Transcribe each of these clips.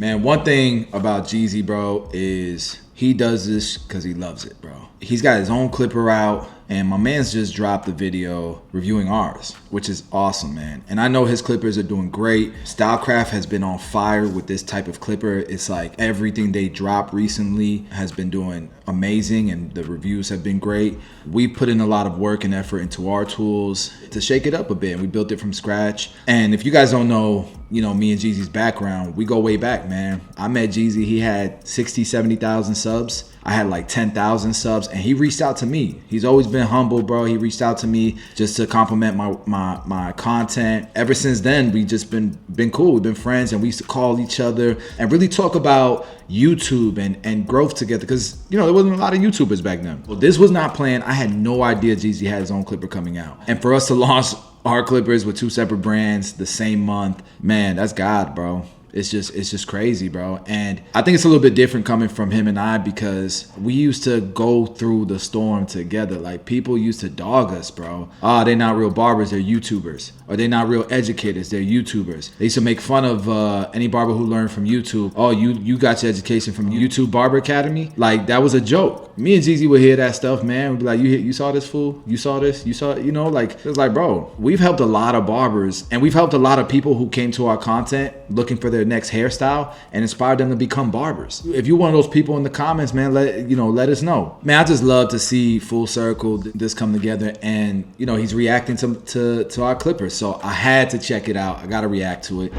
Man, one thing about Jeezy, bro, is he does this because he loves it, bro. He's got his own clipper out, and my man's just dropped the video reviewing ours, which is awesome, man. And I know his clippers are doing great. Stylecraft has been on fire with this type of clipper. It's like everything they dropped recently has been doing amazing, and the reviews have been great. We put in a lot of work and effort into our tools to shake it up a bit. We built it from scratch. And if you guys don't know, me and Jeezy's background, we go way back, man. I met Jeezy, he had 60, 70,000 subs. I had like 10,000 subs, and he reached out to me. He's always been humble, bro. He reached out to me just to compliment my content. Ever since then, we just been cool. We've been friends, and we used to call each other and really talk about YouTube and growth together, because there wasn't a lot of YouTubers back then. Well, this was not planned. I had no idea Jeezy had his own clipper coming out, and for us to launch our clippers with two separate brands the same month, man, that's God, bro. It's just crazy, bro. And I think it's a little bit different coming from him and I, because we used to go through the storm together. Like, people used to dog us, bro. They're not real barbers, they're YouTubers. Or they're not real educators, they're YouTubers. They used to make fun of any barber who learned from YouTube. Oh, you got your education from YouTube Barber Academy? Like, that was a joke. Me and Jeezy would hear that stuff, man. We'd be like, you saw this, fool? You saw this? You saw it? Like, it's like, bro, we've helped a lot of barbers, and we've helped a lot of people who came to our content looking for their next hairstyle and inspired them to become barbers. If you're one of those people in the comments, man, let us know. Man, I just love to see full circle this come together, and he's reacting to our clippers, so I had to check it out. I gotta react to it.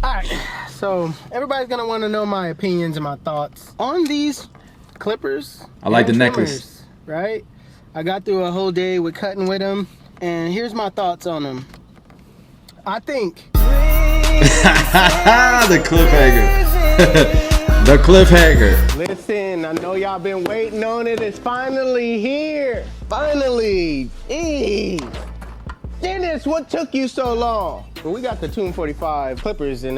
All right, so everybody's gonna want to know my opinions and my thoughts on these clippers. I like the necklace, right? I got through a whole day with cutting with them, and here's my thoughts on them. I think the cliffhanger. The cliffhanger. Listen, I know y'all been waiting on it. It's finally here. Finally. Dennis, what took you so long? Well, we got the Tomb45 clippers and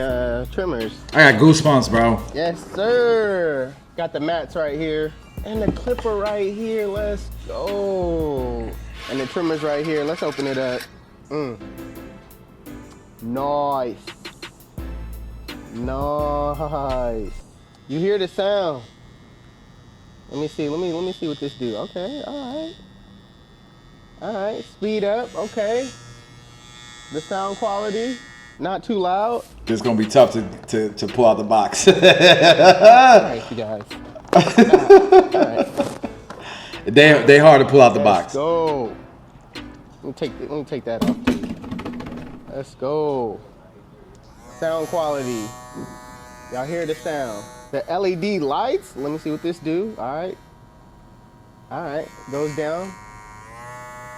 trimmers. I got goosebumps, bro. Yes, sir. Got the mats right here. And the clipper right here. Let's go. And the trimmers right here. Let's open it up. Nice. Nice. You hear the sound? Let me see. Let me see what this do. Okay. All right. All right. Speed up. Okay. The sound quality, not too loud. It's gonna be tough to pull out the box. All right, you guys. All right. They hard to pull out the box. Let's go. Let me take that off too. Let's go. Sound quality. Y'all hear the sound? The LED lights. Let me see what this do. All right. All right. Goes down.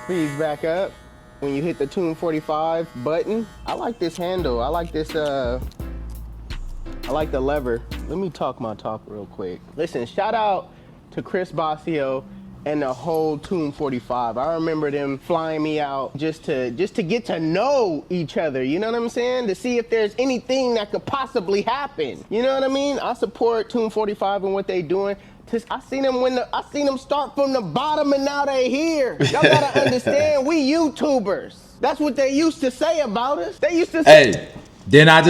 Speeds back up. When you hit the Tomb45 button, I like this handle. I like this. I like the lever. Let me talk my talk real quick. Listen, shout out to Chris Bossio and the whole Tomb45. I remember them flying me out just to get to know each other. You know what I'm saying? To see if there's anything that could possibly happen. You know what I mean? I support Tomb45 and what they doing. I seen them start from the bottom, and now they here. Y'all gotta understand, we YouTubers. That's what they used to say about us. They used to say. Hey, didn't I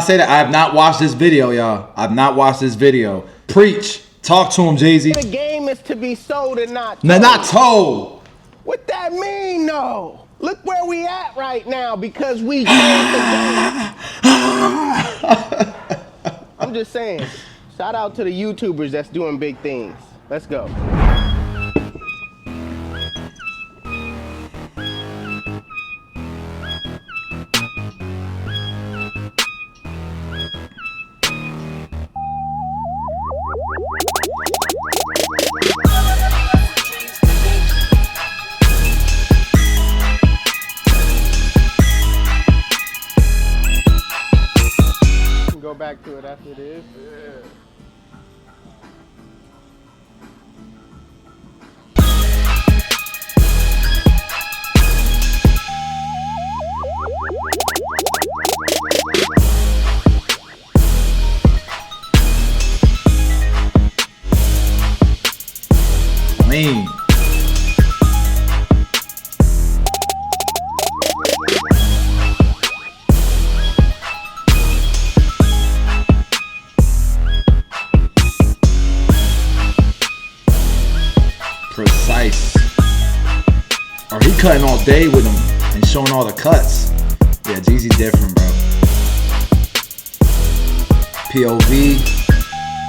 say that? I have not watched this video, y'all. I've not watched this video. Preach. Talk to him, Jeezy. The game is to be sold and not told. No, not told. What that mean, though? Look where we at right now, because we changed the game. I'm just saying. Shout out to the YouTubers that's doing big things. Let's go. Go back to it after this. Yeah. Mean. cutting all day with him and showing all the cuts. Yeah, Jeezy different, bro. POV.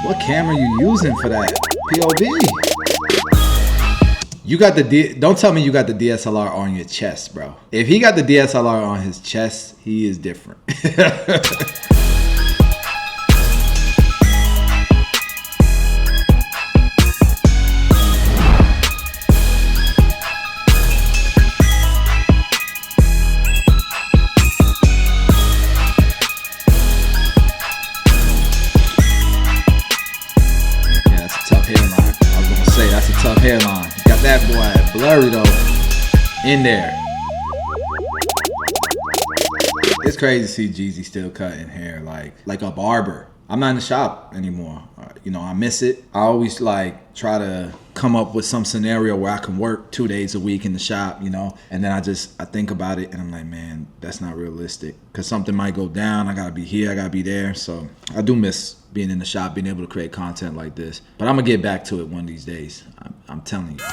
What camera you using for that? POV. You got the don't tell me you got the DSLR on your chest, bro. If he got the DSLR on his chest, he is different. Tough hairline. Got that boy blurry though in there. It's crazy to see Jeezy still cutting hair like a barber. I'm not in the shop anymore. You know, I miss it. I always like try to come up with some scenario where I can work 2 days a week in the shop, you know, and then I think about it and I'm like, man, that's not realistic because something might go down. I gotta be here, I gotta be there. So I do miss being in the shop, being able to create content like this. But I'm gonna get back to it one of these days. I'm telling you.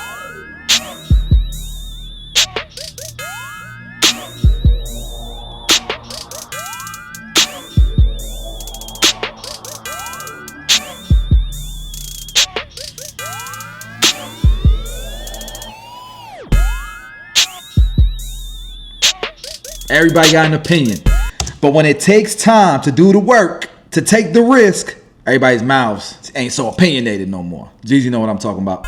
Everybody got an opinion. But when it takes time to do the work, to take the risk, everybody's mouths ain't so opinionated no more. Jeezy know what I'm talking about.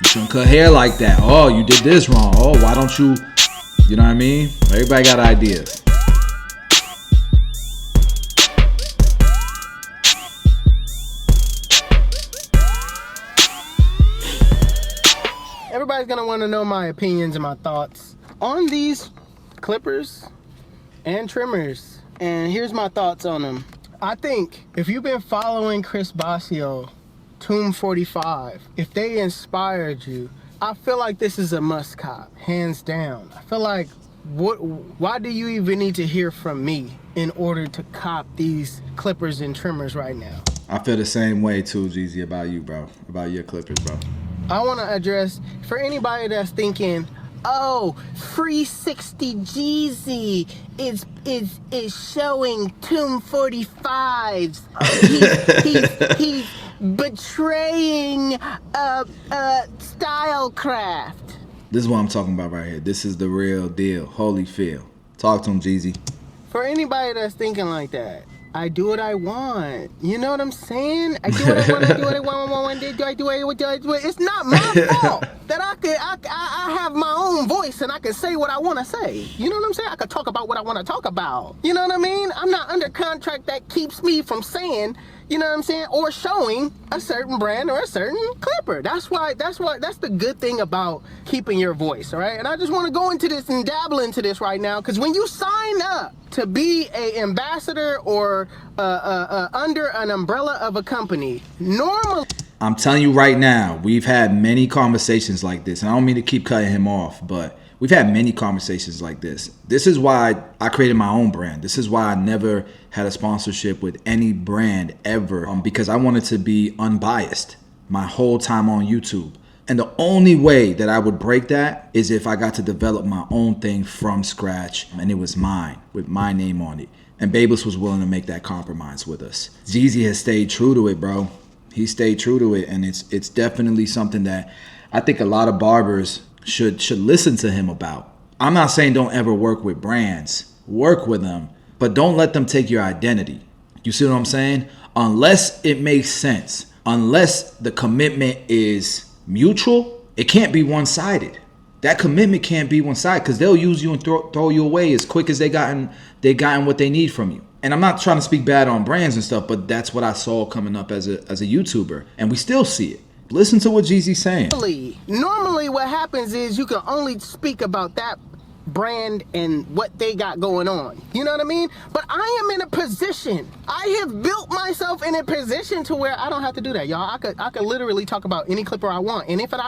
You shouldn't cut hair like that. Oh, you did this wrong. Oh, why don't you? You know what I mean? Everybody got ideas. Everybody's gonna want to know my opinions and my thoughts on these clippers and trimmers. And here's my thoughts on them. I think if you've been following Chris Basio, Tomb45, if they inspired you, I feel like this is a must cop, hands down. I feel like, why do you even need to hear from me in order to cop these clippers and trimmers right now? I feel the same way too, Jeezy, about you, bro. About your clippers, bro. I want to address, for anybody that's thinking, oh, 360Jeezy is showing Tomb45's. He's betraying Stylecraft. This is what I'm talking about right here. This is the real deal. Holyfield. Talk to him, Jeezy. For anybody that's thinking like that, I do what I want. You know what I'm saying? I do what I want. I do what I want. I do what I do. It's not my fault that I have my own voice and I can say what I want to say. You know what I'm saying? I can talk about what I want to talk about. You know what I mean? I'm not under contract that keeps me from saying, you know what I'm saying, or showing a certain brand or a certain clipper. That's the good thing about keeping your voice, all right? And I just want to go into this and dabble into this right now, because when you sign up to be an ambassador or under an umbrella of a company, normally... I'm telling you right now, we've had many conversations like this, and I don't mean to keep cutting him off, but we've had many conversations like this. This is why I created my own brand. This is why I never had a sponsorship with any brand ever, because I wanted to be unbiased my whole time on YouTube. And the only way that I would break that is if I got to develop my own thing from scratch, and it was mine, with my name on it. And Babyliss was willing to make that compromise with us. Jeezy has stayed true to it, bro. He stayed true to it, and it's definitely something that I think a lot of barbers should listen to him about. I'm not saying don't ever work with brands. Work with them, but don't let them take your identity. You see what I'm saying? Unless it makes sense, unless the commitment is mutual, it can't be one-sided. That commitment can't be one-sided, because they'll use you and throw you away as quick as they gotten what they need from you. And I'm not trying to speak bad on brands and stuff, but that's what I saw coming up as a YouTuber, and we still see it. Listen to what Jeezy's saying. Normally what happens is you can only speak about that brand and what they got going on. You know what I mean? But I am in a position. I have built myself in a position to where I don't have to do that, y'all. I could literally talk about any clipper I want. And if it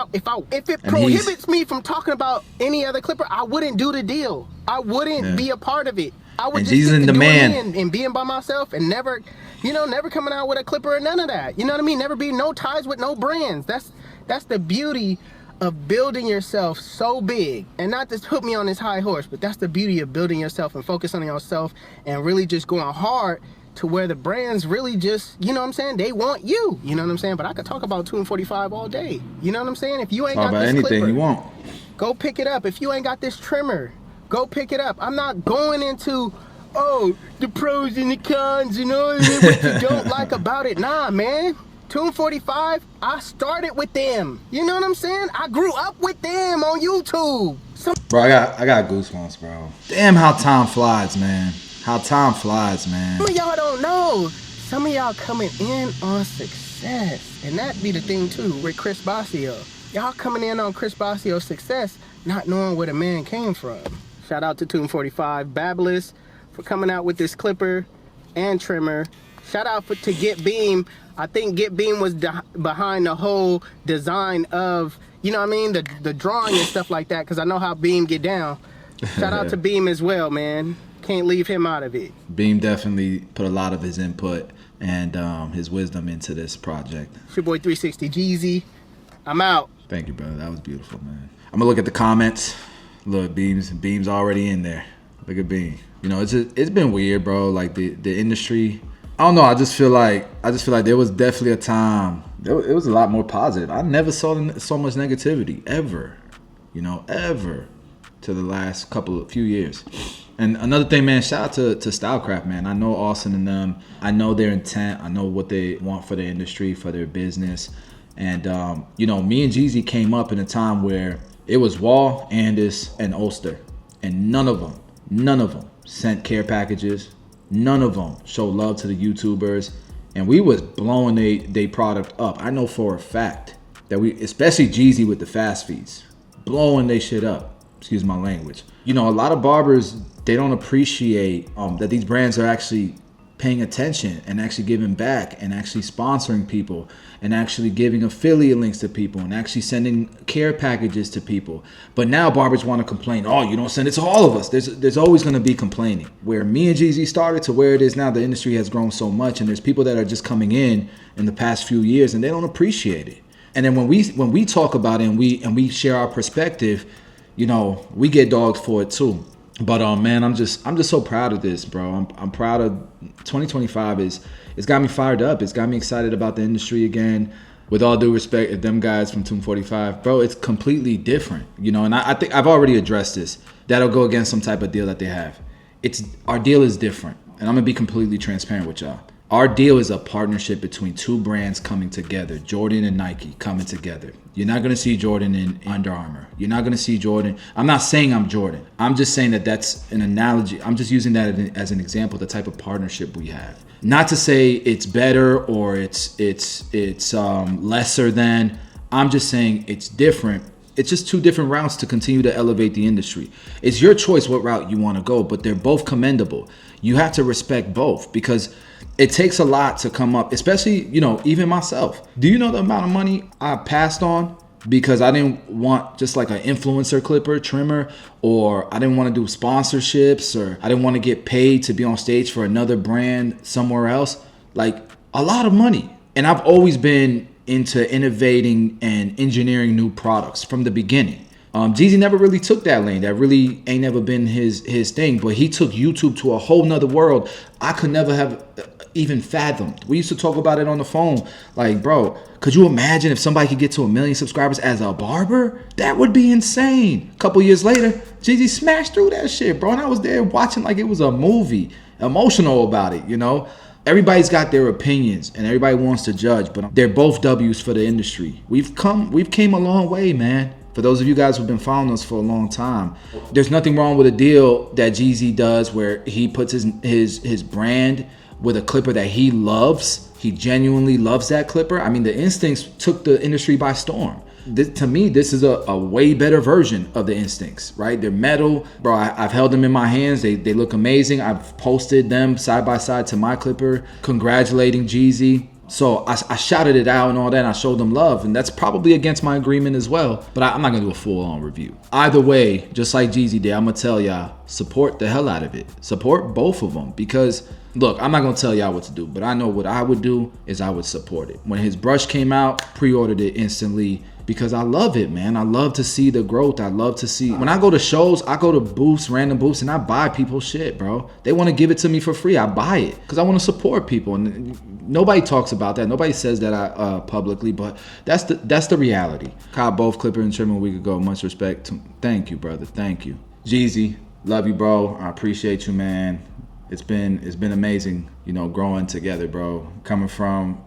prohibits me from talking about any other clipper, I wouldn't do the deal. I wouldn't be a part of it. I would And just Jeezy's stick in to doing me demand. and being by myself and never, never coming out with a clipper or none of that. You know what I mean? Never be no ties with no brands. That's the beauty of building yourself so big. And not to put me on this high horse, but that's the beauty of building yourself and focusing on yourself and really just going hard to where the brands really just, you know what I'm saying? They want you, you know what I'm saying? But I could talk about Tomb45 all day. You know what I'm saying? If you ain't Talk got about this anything clipper, you want. go pick it up. If you ain't got this trimmer, go pick it up. I'm not going into, oh, the pros and the cons and all that, what you don't like about it. Nah, man. Tomb45, I started with them. You know what I'm saying? I grew up with them on YouTube. Bro, I got goosebumps, bro. Damn how time flies, man. How time flies, man. Some of y'all don't know. Some of y'all coming in on success. And that be the thing too with Chris Basio. Y'all coming in on Chris Basio's success, not knowing where the man came from. Shout out to Tomb45, Babyliss for coming out with this clipper and trimmer. Shout out to Get Beam. I think Get Beam was behind the whole design of, you know what I mean, the drawing and stuff like that, because I know how Beam get down. Shout out to Beam as well, man. Can't leave him out of it. Beam definitely put a lot of his input and his wisdom into this project. It's your boy 360Jeezy. I'm out. Thank you, brother. That was beautiful, man. I'm gonna look at the comments. Look, Beam's already in there. Look at Beam. You know, it's been weird, bro. Like the industry. I don't know. I just feel like there was definitely a time. It was a lot more positive. I never saw so much negativity ever. You know, ever to the last few years. And another thing, man, shout out to Stylecraft, man. I know Austin and them. I know their intent. I know what they want for their industry, for their business. And, you know, me and Jeezy came up in a time where it was Wall, Andis, and Ulster. And none of them sent care packages. None of them showed love to the YouTubers. And we was blowing they product up. I know for a fact that especially Jeezy with the fast feeds, blowing they shit up. Excuse my language. You know, a lot of barbers, they don't appreciate that these brands are actually paying attention and actually giving back and actually sponsoring people and actually giving affiliate links to people and actually sending care packages to people. But now barbers want to complain, oh, you don't send it to all of us. There's always going to be complaining. Where me and Jeezy started to where it is now, the industry has grown so much, and there's people that are just coming in the past few years and they don't appreciate it. And then when we talk about it and we share our perspective, you know, we get dogged for it too. But man, I'm just so proud of this, bro. I'm proud of 2025. It's got me fired up. It's got me excited about the industry again. With all due respect, if them guys from Tomb45, bro, it's completely different, you know. And I think I've already addressed this. That'll go against some type of deal that they have. Our deal is different, and I'm gonna be completely transparent with y'all. Our deal is a partnership between two brands coming together, Jordan and Nike coming together. You're not going to see Jordan in Under Armour. You're not going to see Jordan. I'm not saying I'm Jordan. I'm just saying that's an analogy. I'm just using that as an example, the type of partnership we have. Not to say it's better or it's lesser than. I'm just saying it's different. It's just two different routes to continue to elevate the industry. It's your choice what route you want to go, but they're both commendable. You have to respect both because it takes a lot to come up, especially, you know, even myself. Do you know the amount of money I passed on because I didn't want just like an influencer clipper, trimmer, or I didn't want to do sponsorships, or I didn't want to get paid to be on stage for another brand somewhere else? Like a lot of money. And I've always been into innovating and engineering new products from the beginning. Jeezy never really took that lane. That really ain't never been his thing. But he took YouTube to a whole nother world I could never have even fathomed. We used to talk about it on the phone. Like, bro, could you imagine if somebody could get to 1 million subscribers as a barber? That would be insane. A couple years later, Jeezy smashed through that shit, bro. And I was there watching like it was a movie, emotional about it, you know? Everybody's got their opinions and everybody wants to judge, but they're both W's for the industry. We've came a long way, man. For those of you guys who've been following us for a long time, there's nothing wrong with a deal that Jeezy does where he puts his brand with a clipper that he loves. He genuinely loves that clipper. I mean, the Instincts took the industry by storm. To me, this is a way better version of the Instincts, right? They're metal. Bro, I've held them in my hands. They look amazing. I've posted them side by side to my clipper, congratulating Jeezy. So I shouted it out and all that, and I showed them love, and that's probably against my agreement as well. But I'm not gonna do a full-on review. Either way, just like Jeezy did, I'm gonna tell y'all, support the hell out of it. Support both of them, because look, I'm not gonna tell y'all what to do, but I know what I would do is I would support it. When his brush came out, pre-ordered it instantly, because I love it, man. I love to see the growth. I love to see, when I go to shows, I go to booths, random booths, and I buy people's shit, bro. They want to give it to me for free. I buy it because I want to support people, and nobody talks about that. Nobody says that publicly, but that's the reality. Caught both Clipper and Trim a week ago. Much respect. Thank you, brother. Thank you, Jeezy. Love you, bro. I appreciate you, man. It's been amazing, you know, growing together, bro. Coming from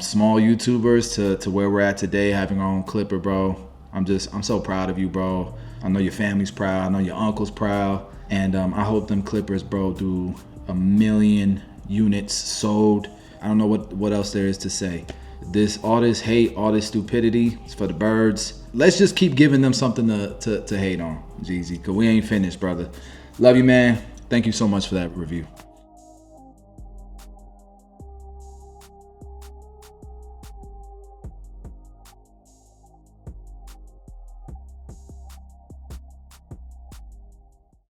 small YouTubers to where we're at today, having our own Clipper, bro. I'm so proud of you, bro. I know your family's proud. I know your uncle's proud. And I hope them Clippers, bro, do 1 million units sold. I don't know what else there is to say. All this hate, all this stupidity, it's for the birds. Let's just keep giving them something to hate on, Jeezy, because we ain't finished, brother. Love you, man. Thank you so much for that review.